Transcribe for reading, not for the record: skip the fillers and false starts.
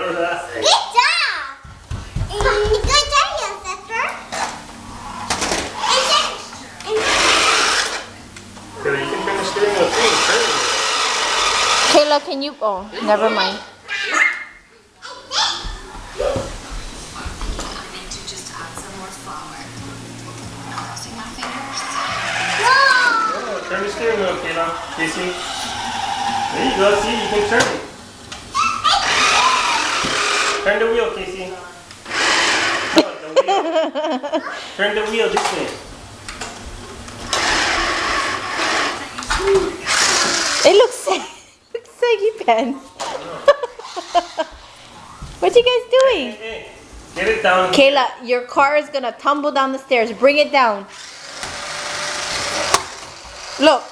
¿verdad? Good job! Good job, your sister. Pero you can turn the steering wheel too. Turn it. Kayla, can you? Oh, never mind. Oh, turn the steering wheel, Kayla. Casey. There you go. See, you can turn it. Turn the wheel, Casey. No, the wheel. Turn the wheel this way. It looks saggy pants. What you guys doing? Hey, get it down. Kayla, your car is gonna tumble down the stairs. Bring it down. Look.